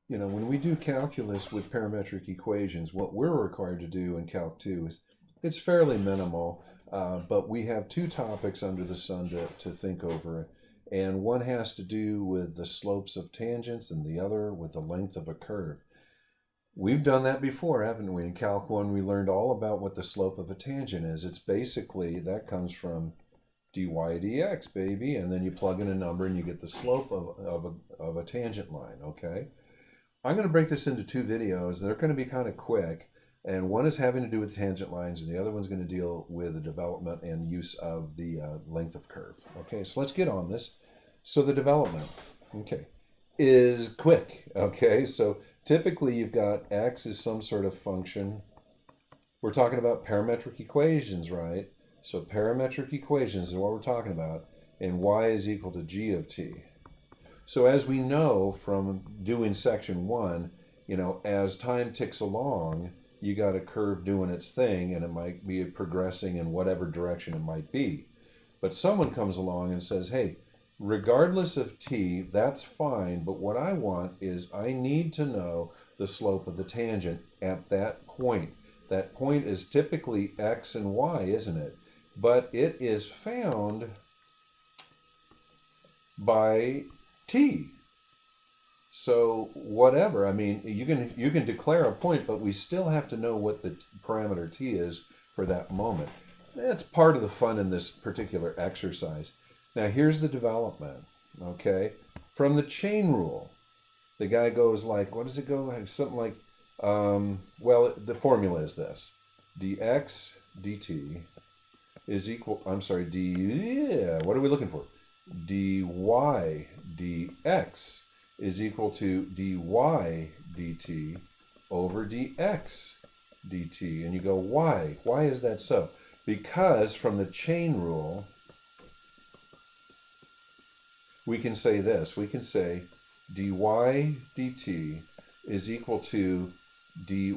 when we do calculus with parametric equations, what we're required to do in Calc 2 is it's fairly minimal, but we have two topics under the sun to think over. And one has to do with the slopes of tangents and the other with the length of a curve. We've done that before, haven't we? In Calc 1, we learned all about what the slope of a tangent is. It's basically, that comes from dy dx, baby, and then you plug in a number and you get the slope of a tangent line, okay? I'm going to break this into two videos. They're going to be kind of quick, and one is having to do with tangent lines, and the other one's going to deal with the development and use of the length of curve. Okay, so let's get on this. So the development, okay, is quick, okay? So typically you've got x is some sort of function. We're talking about parametric equations, right? So parametric equations is what we're talking about, and y is equal to g of t. So as we know from doing section 1, as time ticks along, you got a curve doing its thing, and it might be progressing in whatever direction it might be. But someone comes along and says, hey, regardless of t, that's fine, but what I want is I need to know the slope of the tangent at that point. That point is typically x and y, isn't it? But it is found by t. So whatever, I mean, you can declare a point, but we still have to know what the parameter t is for that moment. That's part of the fun in this particular exercise. Now here's the development, okay? From the chain rule, the guy goes like, what does it go? Something like, well, the formula is this. dx dt is equal, I'm sorry, what are we looking for? dy dx is equal to dy dt over dx dt. And you go, why? Why is that so? Because from the chain rule, we can say this. We can say dy dt is equal to dy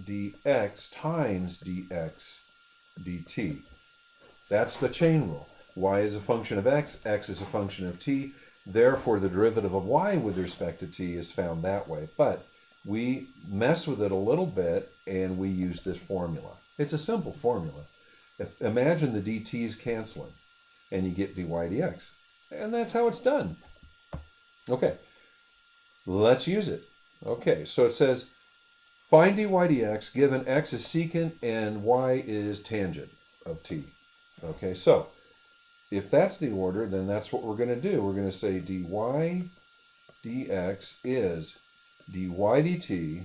dx times dx dt. That's the chain rule. Y is a function of x is a function of t. Therefore, the derivative of y with respect to t is found that way. But we mess with it a little bit, and we use this formula. It's a simple formula. Imagine the dt's canceling, and you get dy dx. And that's how it's done. Okay, let's use it. Okay, so it says, find dy dx given x is secant and y is tangent of t. Okay, so if that's the order, then that's what we're going to do. We're going to say dy dx is dy dt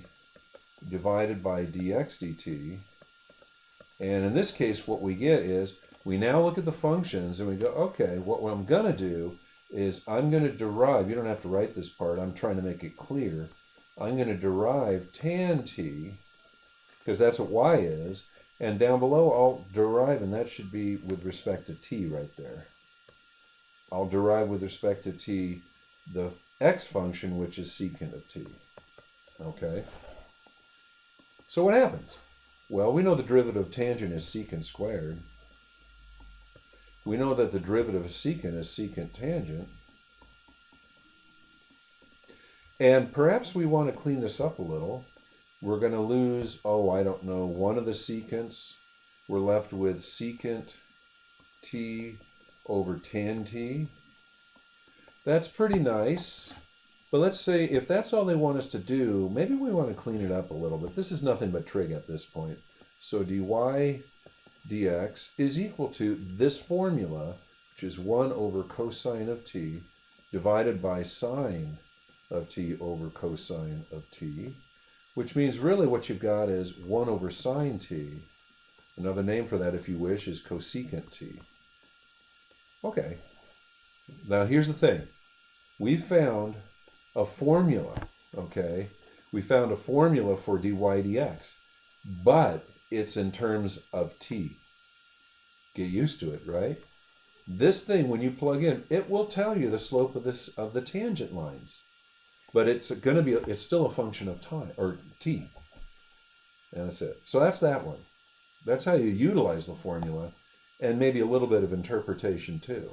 divided by dx dt. And in this case, what we get is, we now look at the functions and we go, okay, what I'm going to do is I'm going to derive, you don't have to write this part, I'm trying to make it clear. I'm going to derive tan t, because that's what y is, and down below I'll derive, and that should be with respect to t right there. I'll derive with respect to t the x function, which is secant of t. Okay? So what happens? Well, we know the derivative of tangent is secant squared. We know that the derivative of secant is secant tangent. And perhaps we want to clean this up a little. We're going to lose, I don't know, one of the secants. We're left with secant t over tan t. That's pretty nice. But let's say if that's all they want us to do, maybe we want to clean it up a little bit. This is nothing but trig at this point. So dy dx is equal to this formula, which is 1 over cosine of t divided by sine of t over cosine of t, which means really what you've got is 1 over sine t. Another name for that, if you wish, is cosecant t. Okay, now here's the thing. We found a formula, okay? We found a formula for dy dx, but it's in terms of t. Get used to it, right? This thing, when you plug in, it will tell you the slope of the tangent lines, but it's still a function of time, or t. And that's it. So that's that one. That's how you utilize the formula, and maybe a little bit of interpretation too.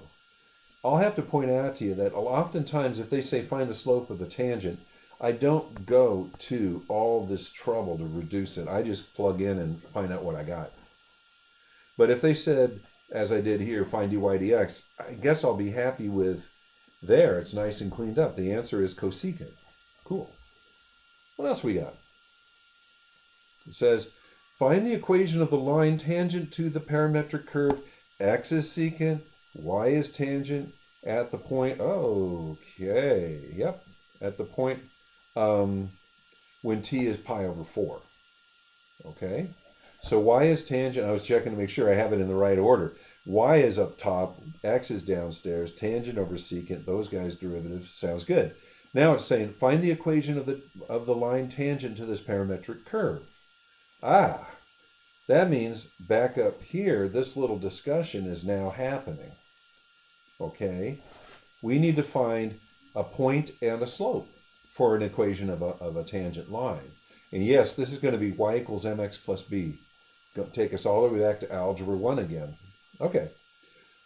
I'll have to point out to you that oftentimes if they say find the slope of the tangent, I don't go to all this trouble to reduce it. I just plug in and find out what I got. But if they said, as I did here, find dy dx, I guess I'll be happy with there. It's nice and cleaned up. The answer is cosecant. Cool. What else we got? It says, find the equation of the line tangent to the parametric curve. X is secant, y is tangent at the point, okay, yep, at the point when t is pi over 4. Okay, so y is tangent. I was checking to make sure I have it in the right order. Y is up top, x is downstairs, tangent over secant, those guys' derivatives. Sounds good. Now it's saying, find the equation of the line tangent to this parametric curve. Ah, that means back up here, this little discussion is now happening. Okay, we need to find a point and a slope for an equation of a tangent line. And yes, this is going to be y equals mx plus b. Take us all the way back to algebra 1 again. Okay,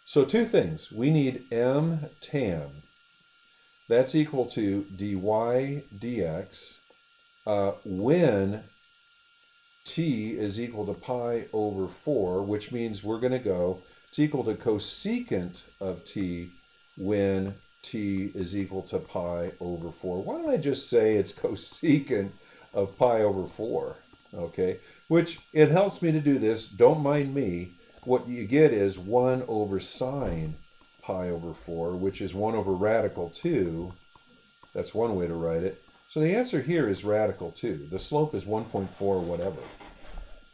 so two things. We need m tan. That's equal to dy dx when t is equal to pi over 4, which means we're going to go, it's equal to cosecant of t when t is equal to pi over 4. Why don't I just say it's cosecant of pi over 4? Okay, which it helps me to do this. Don't mind me. What you get is 1 over sine pi over 4, which is 1 over radical 2. That's one way to write it. So the answer here is radical 2. The slope is 1.4 whatever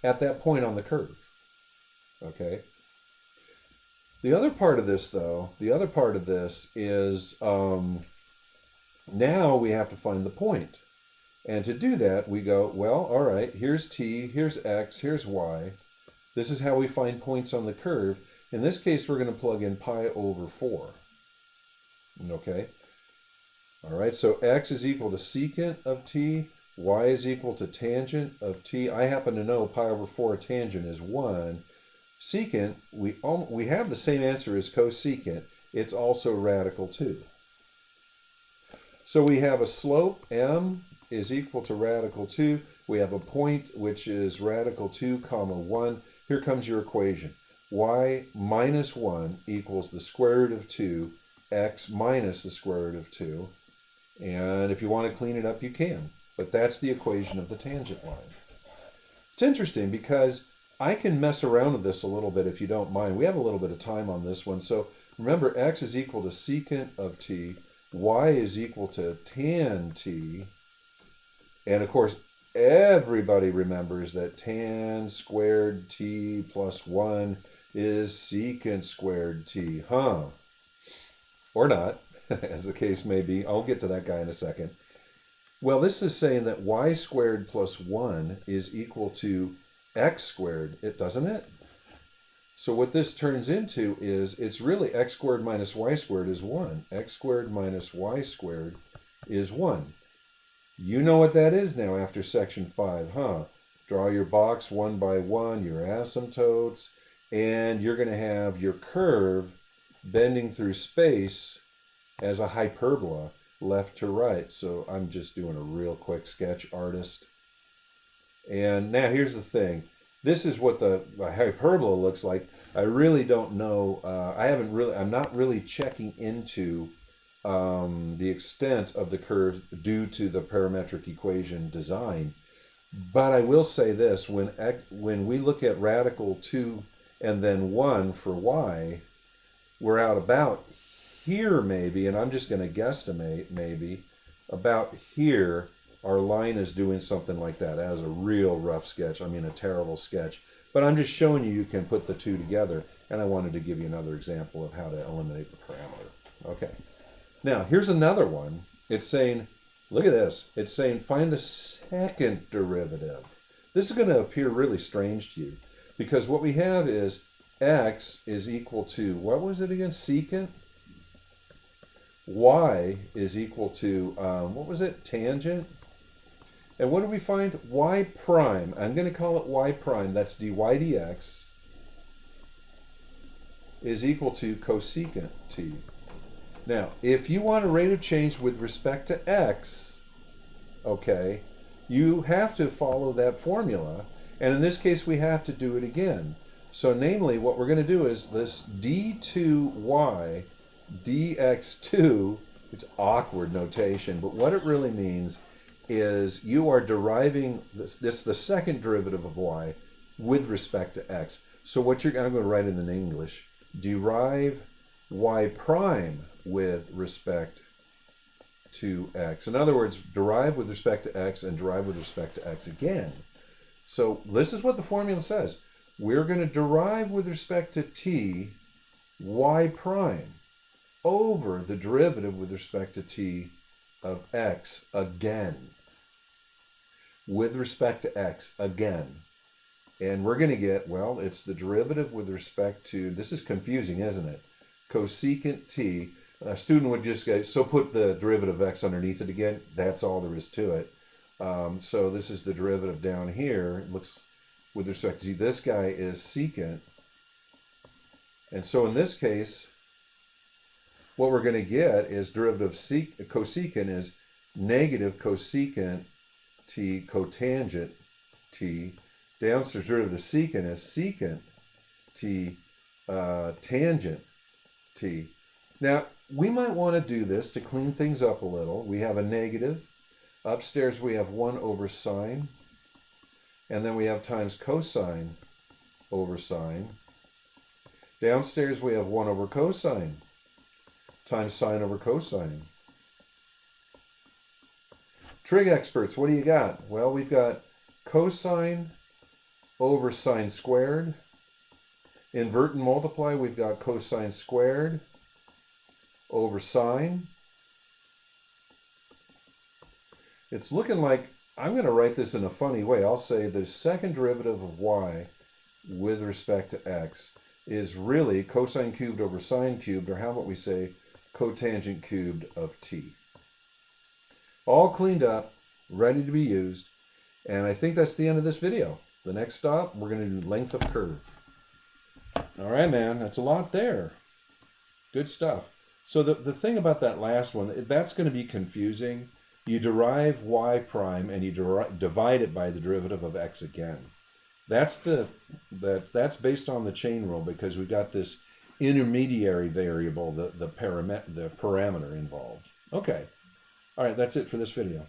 at that point on the curve. Okay. The other part of this, though, is now we have to find the point. And to do that, we go, well, all right, here's t, here's x, here's y. This is how we find points on the curve. In this case, we're going to plug in pi over 4. Okay. All right, so x is equal to secant of t, y is equal to tangent of t. I happen to know pi over 4 tangent is 1. Secant, we have the same answer as cosecant. It's also radical 2. So we have a slope, m is equal to radical 2. We have a point, which is radical 2 comma 1. Here comes your equation. Y minus 1 equals the square root of 2, x minus the square root of 2. And if you want to clean it up, you can. But that's the equation of the tangent line. It's interesting because I can mess around with this a little bit if you don't mind. We have a little bit of time on this one. So remember, x is equal to secant of t, y is equal to tan t. And of course, everybody remembers that tan squared t plus 1 is secant squared t, huh? Or not, as the case may be. I'll get to that guy in a second. Well, this is saying that y squared plus 1 is equal to x squared, doesn't it? So what this turns into is, it's really x squared minus y squared is 1. X squared minus y squared is 1. You know what that is now after section 5, huh? Draw your box one by one, your asymptotes, and you're going to have your curve bending through space as a hyperbola, left to right. So I'm just doing a real quick sketch, artist. And now here's the thing. This is what the hyperbola looks like. I really don't know. I'm not really checking into the extent of the curve due to the parametric equation design. But I will say this, when we look at radical 2 and then 1 for y, we're out about here maybe, and I'm just going to guesstimate maybe, about here, our line is doing something like that. That was a real rough sketch. I mean, a terrible sketch. But I'm just showing you can put the two together, and I wanted to give you another example of how to eliminate the parameter. Okay. Now, here's another one. It's saying, look at this. It's saying find the second derivative. This is going to appear really strange to you, because what we have is x is equal to, what was it again? Secant? Y is equal to, what was it? Tangent? And what do we find? Y prime. I'm going to call it y prime. That's dy dx is equal to cosecant t. Now, if you want a rate of change with respect to x, okay, you have to follow that formula. And in this case, we have to do it again. So namely, what we're going to do is this d2y dx2, it's awkward notation, but what it really means is you are deriving, it's the second derivative of y with respect to x. So what I'm going to write it in English, derive y prime with respect to x. In other words, derive with respect to x and derive with respect to x again. So this is what the formula says. We're going to derive with respect to t y prime over the derivative with respect to t of x again. With respect to x again. And we're going to get, well, it's the derivative with respect to, this is confusing, isn't it? Cosecant t. A student would just go, so put the derivative of x underneath it again. That's all there is to it. So this is the derivative down here. It looks with respect to, see, this guy is secant. And so in this case, what we're going to get is derivative cosecant is negative cosecant t cotangent t. Downstairs derivative of secant is secant t tangent t. Now, we might want to do this to clean things up a little. We have a negative. Upstairs we have 1 over sine. And then we have times cosine over sine. Downstairs we have 1 over cosine times sine over cosine. Trig experts, what do you got? Well, we've got cosine over sine squared. Invert and multiply, we've got cosine squared over sine. It's looking like, I'm going to write this in a funny way. I'll say the second derivative of y with respect to x is really cosine cubed over sine cubed, or how about we say cotangent cubed of t. All cleaned up, ready to be used, and I think that's the end of this video. The next stop, we're going to do length of curve. All right, man, that's a lot there. Good stuff. So the thing about that last one, that's going to be confusing. You derive y prime and you divide it by the derivative of x again. That's based on the chain rule, because we've got this intermediary variable, the parameter involved. Okay. All right, that's it for this video.